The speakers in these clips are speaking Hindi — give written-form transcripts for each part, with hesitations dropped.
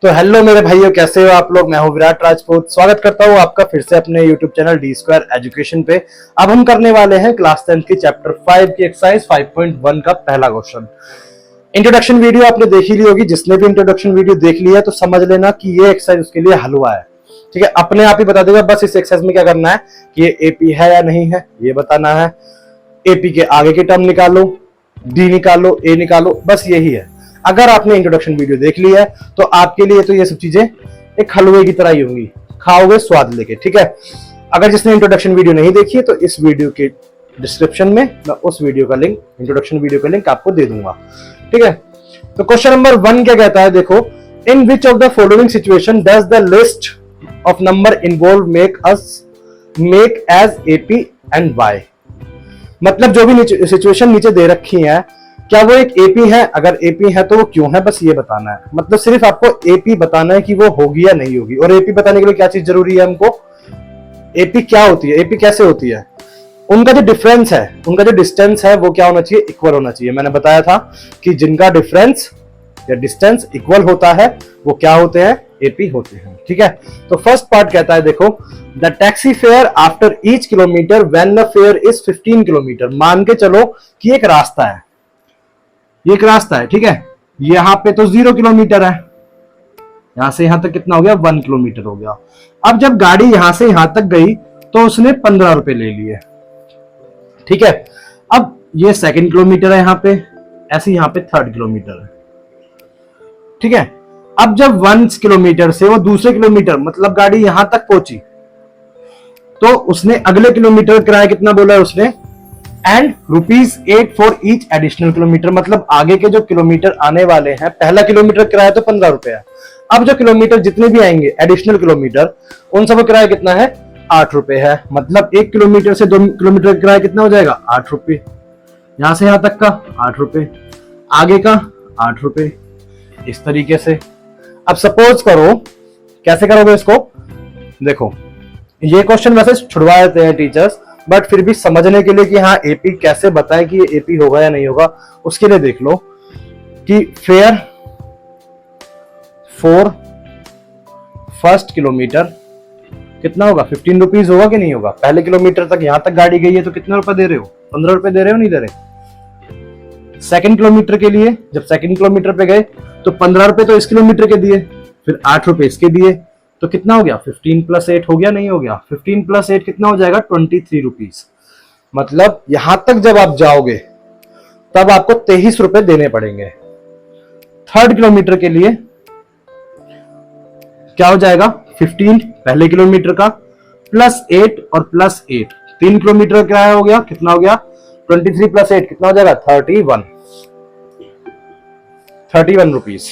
तो हेलो मेरे भाइयों, कैसे हो आप लोग। मैं हूं विराट राजपूत। स्वागत करता हूं आपका फिर से अपने YouTube channel D square education पे। अब हम करने वाले हैं क्लास 10 की चैप्टर 5 की एक्सरसाइज 5.1 का पहला क्वेश्चन। इंट्रोडक्शन वीडियो आपने देख ही ली होगी। जिसने भी इंट्रोडक्शन वीडियो देख लिया है तो समझ लेना कि ये एक्सरसाइज उसके लिए हलवा है। ठीक है, अपने आप ही बता देगा। बस इस एक्सरसाइज में क्या करना है कि ये एपी है या नहीं है ये बताना है। एपी के आगे की टर्म निकालो, डी निकालो, ए निकालो, बस यही है। अगर आपने इंट्रोडक्शन वीडियो देख ली है तो आपके लिए तो ये सब चीजें एक हलवे की तरह ही होंगी, खाओगे स्वाद लेके। ठीक है, अगर जिसने इंट्रोडक्शन वीडियो नहीं देखी है तो इस वीडियो के डिस्क्रिप्शन में मैं उस वीडियो का लिंक, इंट्रोडक्शन वीडियो का लिंक आपको दे दूंगा। ठीक है, तो क्वेश्चन नंबर 1 क्या कहता है, देखो। In which of the following situation does the list of number involve make as AP and Y. मतलब जो भी सिचुएशन नीचे दे रखी है, क्या वो एक एपी है? अगर एपी है तो वो क्यों है, बस ये बताना है। मतलब सिर्फ आपको एपी बताना है कि वो होगी या नहीं होगी। और एपी बताने के लिए क्या चीज जरूरी है हमको? एपी क्या होती है, एपी कैसे होती है, उनका जो डिफरेंस है, उनका जो डिस्टेंस है वो क्या होना चाहिए? इक्वल होना चाहिए। मैंने बताया था कि जिनका डिफरेंस या डिस्टेंस इक्वल होता है वो क्या होते हैं? एपी होते हैं। ठीक है, तो फर्स्ट पार्ट कहता है, देखो, the taxi fare after each kilometre when the fair is 15 kilometre. मान के चलो कि एक रास्ता है, ये एक रास्ता है। ठीक है, यहां पे तो 0 किलोमीटर है, यहां से यहां तक कितना हो गया? 1 किलोमीटर हो गया। अब जब गाड़ी यहां से यहां तक गई तो उसने 15 रुपए ले लिए। ठीक है, अब ये 2nd किलोमीटर है यहां पे, ऐसे यहां पे 3rd किलोमीटर है। ठीक है, अब जब 1 किलोमीटर से वो दूसरे किलोमीटर, मतलब गाड़ी यहां तक पहुंची, तो उसने अगले किलोमीटर किराया कितना बोला है उसने? And ₹8 for each additional kilometre. मतलब आगे के जो किलोमीटर आने वाले हैं, पहला किलोमीटर किराया तो 15 रुपए है। अब जो किलोमीटर जितने भी आएंगे एडिशनल किलोमीटर, उन सब का किराया कितना है? 8 रुपए है। मतलब 1 किलोमीटर से 2 किलोमीटर का किराया कितना हो जाएगा? 8 रुपए। यहां से यहां तक का 8 रुपए, आगे का 8 रुपए, इस तरीके से। अब सपोज करो, कैसे करोगे इसको? देखो, ये क्वेश्चन वैसे छुड़वा देते हैं टीचर्स, बट फिर भी समझने के लिए कि हाँ एपी कैसे बताएं कि ये एपी होगा या नहीं होगा, उसके लिए देख लो कि फेयर फॉर फर्स्ट किलोमीटर कितना होगा? 15 रुपीज होगा कि नहीं होगा? पहले किलोमीटर तक यहां तक गाड़ी गई है तो कितने रुपए दे रहे हो? 15 रुपए दे रहे हो, नहीं दे रहे? 2nd किलोमीटर के लिए जब 2nd किलोमीटर पे गए तो 15 रुपए तो इस किलोमीटर के दिए, फिर 8 रुपए इसके दिए, तो कितना हो गया? 15 + 8 हो गया, नहीं हो गया? 15 + 8 कितना हो जाएगा? 23 रुपीज। मतलब यहां तक जब आप जाओगे तब आपको 23 रुपए देने पड़ेंगे। 3rd किलोमीटर के लिए क्या हो जाएगा? 15 पहले किलोमीटर का +8 और +8, 3 किलोमीटर का किराया हो गया, कितना हो गया? 23 + 8 कितना हो जाएगा? 31 रुपीज।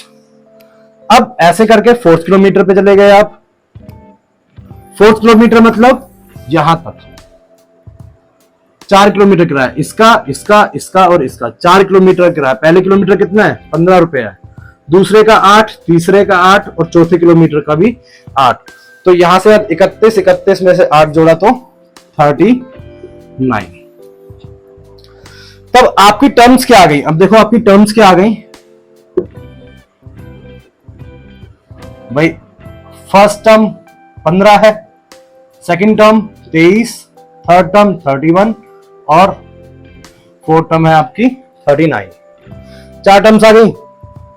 अब ऐसे करके 4th किलोमीटर पे चले गए आप। 4th किलोमीटर मतलब यहां तक 4 किलोमीटर किराया, इसका इसका इसका और इसका 4 किलोमीटर किराया। पहले किलोमीटर कितना है? 15 रुपए है, दूसरे का 8, तीसरे का 8 और चौथे किलोमीटर का भी 8। तो यहां से अब 31 में से 8 जोड़ा तो 39। तब आपकी टर्म्स क्या आ गई? अब देखो आपकी टर्म्स क्या आ गई भाई। फर्स्ट टर्म 15 है, 2nd टर्म 23, 3rd टर्म 31 और 4th टर्म है आपकी 39। 4 टर्म्स आ गई।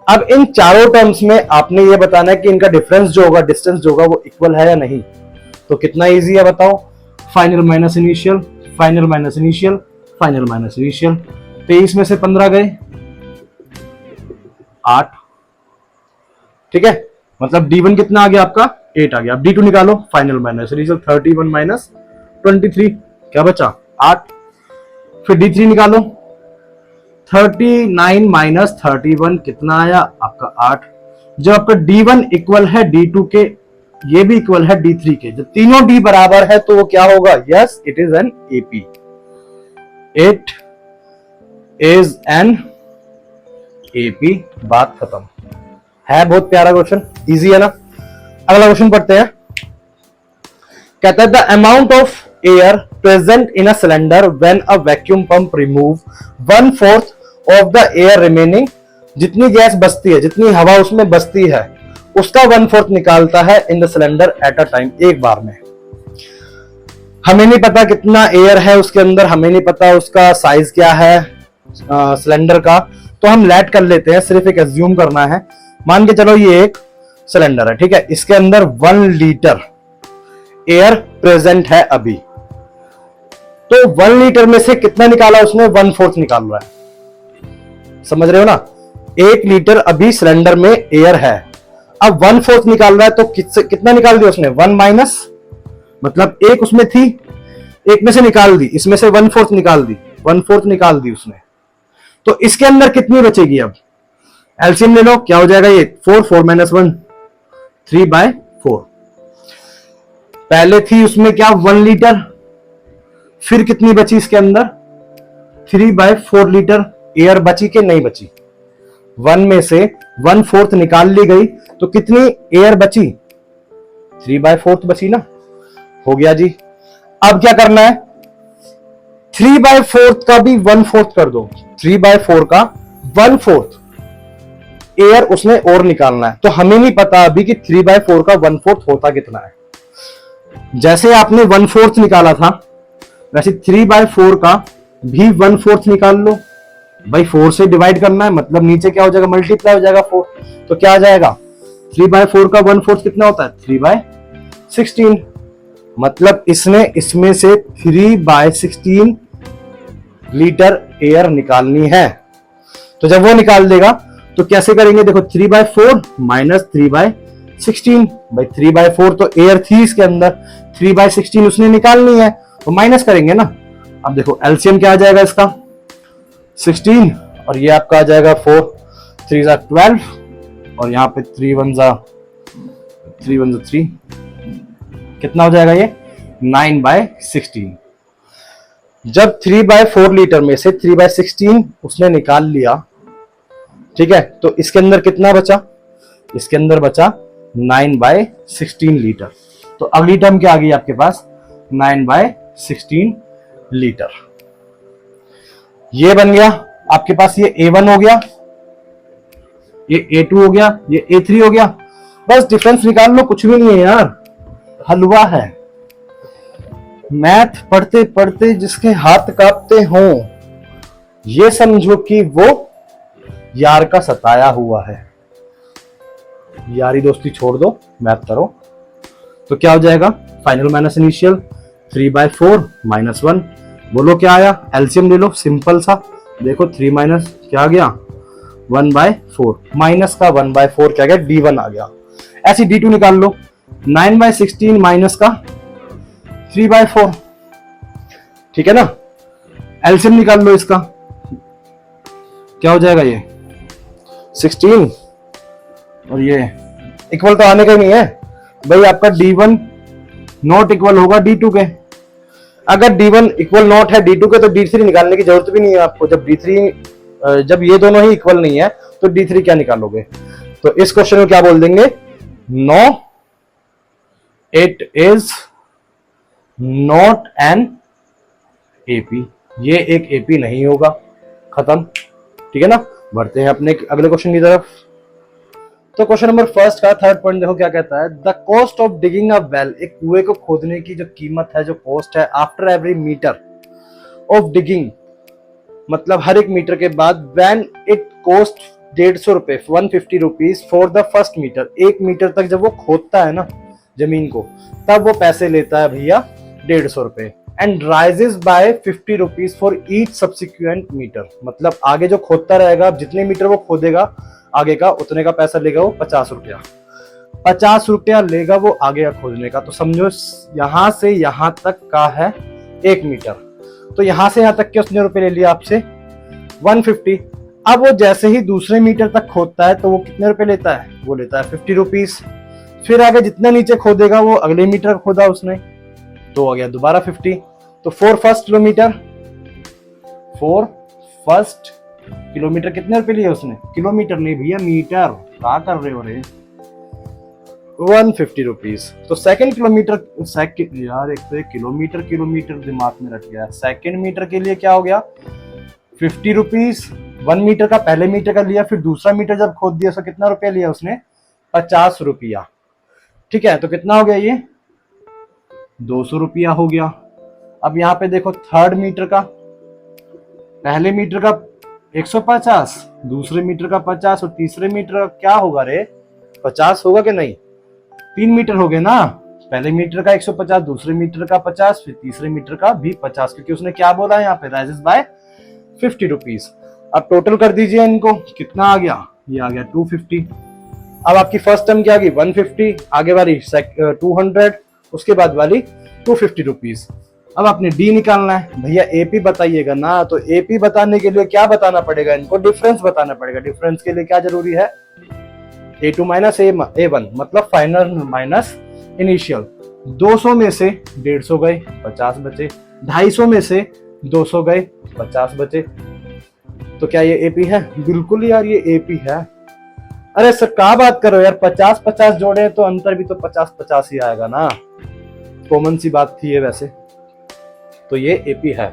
अब इन चारों टर्म्स में आपने ये बताना है कि इनका डिफरेंस जो होगा, डिस्टेंस जो होगा, वो इक्वल है या नहीं। तो कितना इजी है बताओ? Final minus initial, final minus initial, final minus initial. 23 में से 15 गए 8। ठीक है, मतलब D1 कितना आ गया आपका? 8 आ गया। अब D2 निकालो, फाइनल माइनस इनिशियल, 31 - 23 क्या बचा? 8। फिर D3 निकालो, 39 - 31 कितना आया आपका? 8। जब आपका D1 इक्वल है D2 के, ये भी इक्वल है D3 के, जब तीनों D बराबर है तो वो क्या होगा? Yes, it is an AP. It is an AP. बात खत्म है। बहुत प्यारा क्वेश्चन, इजी है ना। अगला क्वेश्चन पढ़ते हैं। कहता है the amount of air present in a cylinder when a vacuum pump remove 1/4 of the air remaining. जितनी गैस बचती है, जितनी हवा उसमें बचती है, उसका 1/4 निकालता है in the cylinder at a time, एक बार में। हमें नहीं पता कितना एयर है उसके अंदर, हमें नहीं पता उसका साइज क्या है सिलेंडर का, तो हम लेट कर लेते हैं, सिर्फ एक एज्यूम करना है। मान के चलो ये एक सिलेंडर है, ठीक है, इसके अंदर 1 लीटर एयर प्रेजेंट है अभी, तो 1 लीटर में से कितना निकाला उसने, 1/4 निकाल रहा है, समझ रहे हो ना। 1 लीटर अभी सिलेंडर में एयर है, अब 1/4 निकाल रहा है, तो कितना निकाल दिया उसने, 1 माइनस, मतलब एक उसमें थी, एक में से निकाल दी, इसमें से 1/4 निकाल दी, 1/4 निकाल दी उसने, तो इसके अंदर कितनी बचेगी। अब एलसीएम ले लो, क्या हो जाएगा ये, 4 माइनस 1, 3/4। पहले थी उसमें क्या, 1 लीटर, फिर कितनी बची इसके अंदर, 3/4 लीटर एयर बची के नहीं बची, 1 में से 1/4 निकाल ली गई, तो कितनी एयर बची, 3/4 बची ना, हो गया जी। अब क्या करना है, 3/4 का भी 1/4 कर दो, 3/4 का 1/4 एयर उसने और निकालना है, तो हमें नहीं पता अभी कि 3/4 का 1/4 होता कितना है। जैसे आपने 1/4 निकाला था, वैसे 3/4 का भी 1/4 निकाल लो भाई, 4 से डिवाइड करना है, मतलब नीचे क्या हो जाएगा, मल्टीप्लाई हो जाएगा 4, तो क्या आ जाएगा, 3/4 का 1/4 कितना होता है, 3/16, मतलब इसने इसमें से 3/16 लीटर एयर निकालनी है। तो जब वो निकाल देगा तो कैसे करेंगे, देखो 3/4 माइनस 3/16, भाई 3/4 तो एयर थी इसके अंदर, 3/16 उसने निकालनी है, तो माइनस करेंगे ना। अब देखो एलसीएम क्या आ जाएगा इसका, 16, और ये आपका आ जाएगा 4 3 12, और यहाँ पे 3 1 3, कितना हो जाएगा ये, 9/16। जब 3/4 लीटर में से 3/16 उसने निकाल लिया, ठीक है, तो इसके अंदर कितना बचा, इसके अंदर बचा 9/16 लीटर। तो अगली टर्म क्या आ गई आपके पास, 9/16 लीटर। ये बन गया आपके पास, ये A1 हो गया, ये A2 हो गया, ये A3 हो गया, बस डिफरेंस निकाल लो, कुछ भी नहीं है यार, हलवा है। मैथ पढ़ते पढ़ते जिसके हाथ कांपते हों, ये समझो कि वो यार का सताया हुआ है। यारी दोस्ती छोड़ दो, मैथ करो। तो क्या हो जाएगा, फाइनल माइनस इनिशियल, 3/4 माइनस 1, बोलो क्या आया, एलसीएम ले लो, सिंपल सा, देखो 3 माइनस क्या आ गया, 1/4, माइनस का 1/4 क्या गया, D1 आ गया। ऐसी D2 निकाल लो, 9/16 माइनस का 3/4, ठीक है ना। एलसीएम निकाल लो इसका, क्या हो जाएगा, ये 16, और ये इक्वल तो आने का नहीं है भाई, आपका D1 नॉट इक्वल होगा D2 के। अगर D1 इक्वल नॉट है D2 के, तो D3 निकालने की जरूरत भी नहीं है आपको। जब ये दोनों ही इक्वल नहीं है, तो D3 क्या निकालोगे। तो इस क्वेश्चन में क्या बोल देंगे, no it is not an AP, ये एक एपी नहीं होगा, खत्म, ठीक है ना। बढ़ते हैं अपने अगले क्वेश्चन की तरफ। तो क्वेश्चन नंबर फर्स्ट का थर्ड पॉइंट देखो क्या कहता है, the cost of digging a well, एक कुएं को खोदने की जो कीमत है, जो कॉस्ट है, after every metre of digging, मतलब हर एक मीटर के बाद, व्हेन इट कॉस्ट 150 रुपए, 150 rupees for the first metre, एक मीटर तक जब वो खोदता है ना जमीन को, तब वो पैसे लेता है भैया 150 रुपए, and raises by 50 rupees for each subsequent metre, मतलब आगे जो खोदता रहेगा, जितने मीटर वो खोदेगा आगे का, उतने का पैसा लेगा वो 50 रुपया, 50 रुपया लेगा वो आगे का खोदने का। तो समझो यहां से यहां तक का है 1 मीटर, तो यहां से यहां तक के उसने रुपए ले लिया आपसे 150। अब वो जैसे ही दूसरे मीटर तक खोदता है, तो वो कितने रुपए लेता है, वो लेता है 50 रुपीज। फिर आगे जितना नीचे खोदेगा, वो अगले मीटर खोदा उसने, तो आ गया दोबारा 50। तो फॉर फर्स्ट किलोमीटर कितने रुपए लिए उसने, किलोमीटर नहीं भैया, मीटर, क्या कर रहे हो रे, 150 रुपीज। तो सेकंड किलोमीटर, यार एक तो किलोमीटर दिमाग में रख गया, सेकंड मीटर के लिए क्या हो गया, 50 रुपीज 1 मीटर का, पहले मीटर का लिया, फिर दूसरा मीटर जब खोद दिया तो कितना रुपया लिया उसने, 50 रुपया। ठीक है, तो कितना हो गया ये 200 रुपया हो गया। अब यहाँ पे देखो थर्ड मीटर का, पहले मीटर का 150, दूसरे मीटर का 50 और तीसरे मीटर का क्या होगा रे 50 होगा कि नहीं, 3 मीटर हो गए ना, पहले मीटर का 150, दूसरे मीटर का 50, फिर तीसरे मीटर का भी 50, क्योंकि उसने क्या बोला है यहाँ पे राइजेस बाय 50 रुपीज। अब टोटल कर दीजिए इनको, कितना आ गया, ये आ गया 250। अब आपकी फर्स्ट टर्म क्या आ गई 150, आगे वाली 200, उसके बाद वाली 250 रुपीज। अब आपने डी निकालना है, भैया एपी बताइएगा ना, तो एपी बताने के लिए क्या बताना पड़ेगा इनको, डिफरेंस बताना पड़ेगा। डिफरेंस के लिए क्या जरूरी है, A2 माइनस A1 मतलब फाइनल माइनस इनिशियल। 200 में से 150 गए 50 बचे, 250 में से 200 गए 50 बचे, तो क्या ये एपी है, बिल्कुल यार ये एपी है। अरे सर क्या बात करो यार, 50-50 जोड़े तो अंतर भी तो 50-50 ही आएगा ना, कॉमन सी बात थी ये वैसे, तो ये एपी है।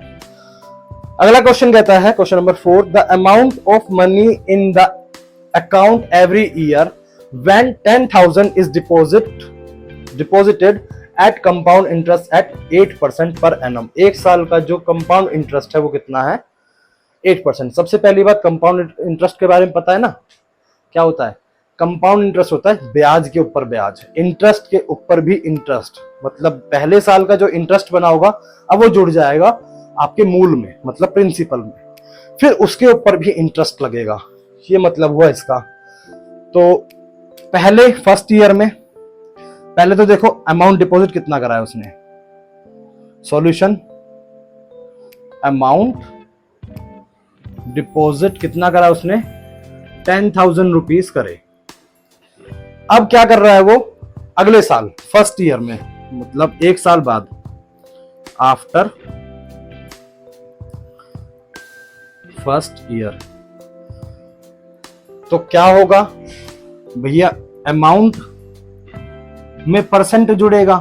अगला क्वेश्चन कहता है, question number 4, the amount of money in the account every year when 10,000 is deposited at compound interest at 8% per annum. एक साल का जो कंपाउंड इंटरेस्ट है वो कितना है 8%। सबसे पहली बात कंपाउंड इंटरेस्ट के बारे में पता है ना, क्या होता है, कंपाउंड इंटरेस्ट होता है ब्याज के ऊपर ब्याज, इंटरेस्ट के ऊपर भी इंटरेस्ट, मतलब पहले साल का जो इंटरेस्ट बना होगा अब वो जुड़ जाएगा आपके मूल में, मतलब प्रिंसिपल में, फिर उसके ऊपर भी इंटरेस्ट लगेगा, ये मतलब हुआ इसका। तो पहले फर्स्ट ईयर में पहले तो देखो अमाउंट डिपॉजिट कितना करा है उसने, सॉल्यूशन अमाउंट डिपॉजिट कितना करा उसने 10,000 रुपीज करे। अब क्या कर रहा है वो, अगले साल फर्स्ट ईयर में, मतलब एक साल बाद, आफ्टर फर्स्ट ईयर, तो क्या होगा भैया, अमाउंट में परसेंट जुड़ेगा।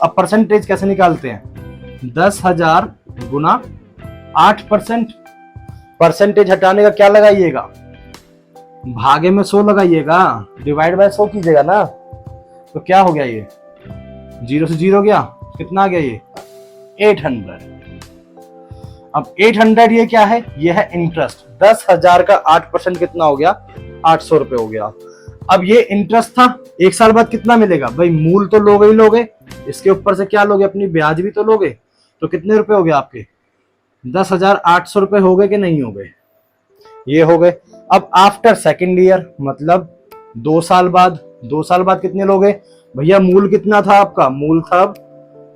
अब परसेंटेज कैसे निकालते हैं, 10,000 गुना 8%, परसेंटेज हटाने का क्या लगाइएगा, भागे में 100 लगाइएगा, डिवाइड बाय 100 कीजिएगा ना, तो क्या हो गया ये 0 से 0 गया, कितना आ गया ये 800। अब 800 ये क्या है, ये है इंटरेस्ट, 10,000 का 8% कितना हो गया 800 रुपए हो गया। अब ये इंटरेस्ट था, एक साल बाद कितना मिलेगा भाई, मूल तो लोगे ही लोगे, इसके ऊपर से क्या लोगे, अपनी ब्याज भी तो लोगे, तो कितने रुपए हो गए आपके 10,800 रुपए हो गए कि नहीं हो गए, ये हो गए। अब आफ्टर सेकेंड ईयर मतलब 2 साल बाद, 2 साल बाद कितने लोगे भैया, मूल कितना था आपका, मूल था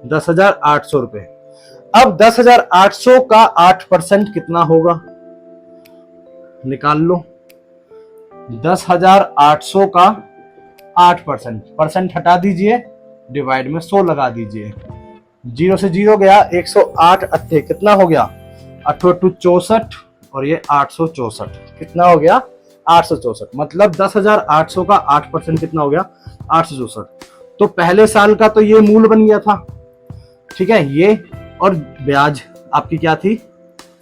10,800 रुपए। अब 10,800 का 8% कितना होगा, निकाल लो, 10,800 का 8%, परसेंट हटा दीजिए, डिवाइड में 100 लगा दीजिए, 0 से 0 गया, 108 अट्ठे कितना हो गया 8 64, और ये 864 कितना हो गया 864, मतलब 10,800 का 8% कितना हो गया 864। तो पहले साल का तो ये मूल बन गया था, ठीक है, ये और ब्याज आपकी क्या थी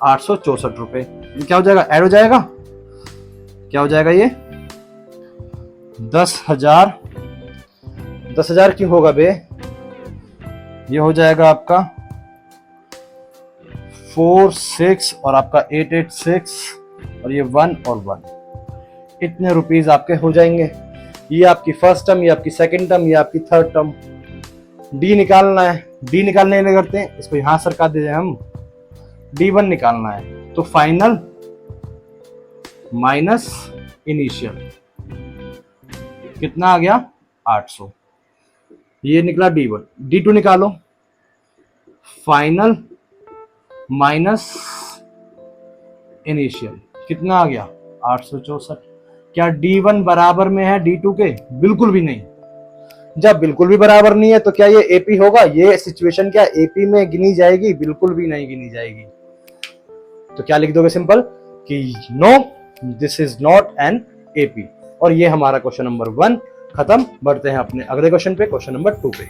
864 रुपए, ये क्या हो जाएगा, ऐड हो जाएगा, क्या हो जाएगा ये 10,000 क्यों होगा बे, ये हो जाएगा आपका 46 और आपका 886 और ये 1 और 1, इतने रुपीज आपके हो जाएंगे। ये आपकी फर्स्ट टर्म, ये आपकी सेकंड टर्म, ये आपकी थर्ड टर्म। डी निकालना है, डी निकालने के लिए करते हैं, इसको यहां सरका दे हम, D1 निकालना है, तो फाइनल माइनस इनिशियल कितना आ गया 800, ये निकला D1। D2 निकालो, फाइनल माइनस इनिशियल कितना आ गया 864। क्या D1 बराबर में है D2 के, बिल्कुल भी नहीं। जब बिल्कुल भी बराबर नहीं है तो क्या ये AP होगा, ये सिचुएशन क्या AP में गिनी जाएगी, बिल्कुल भी नहीं गिनी जाएगी। तो क्या लिख दोगे सिंपल कि no this is not an AP, और ये हमारा क्वेश्चन नंबर 1 खत्म। बढ़ते हैं अपने अगले क्वेश्चन पे, क्वेश्चन नंबर 2 पे।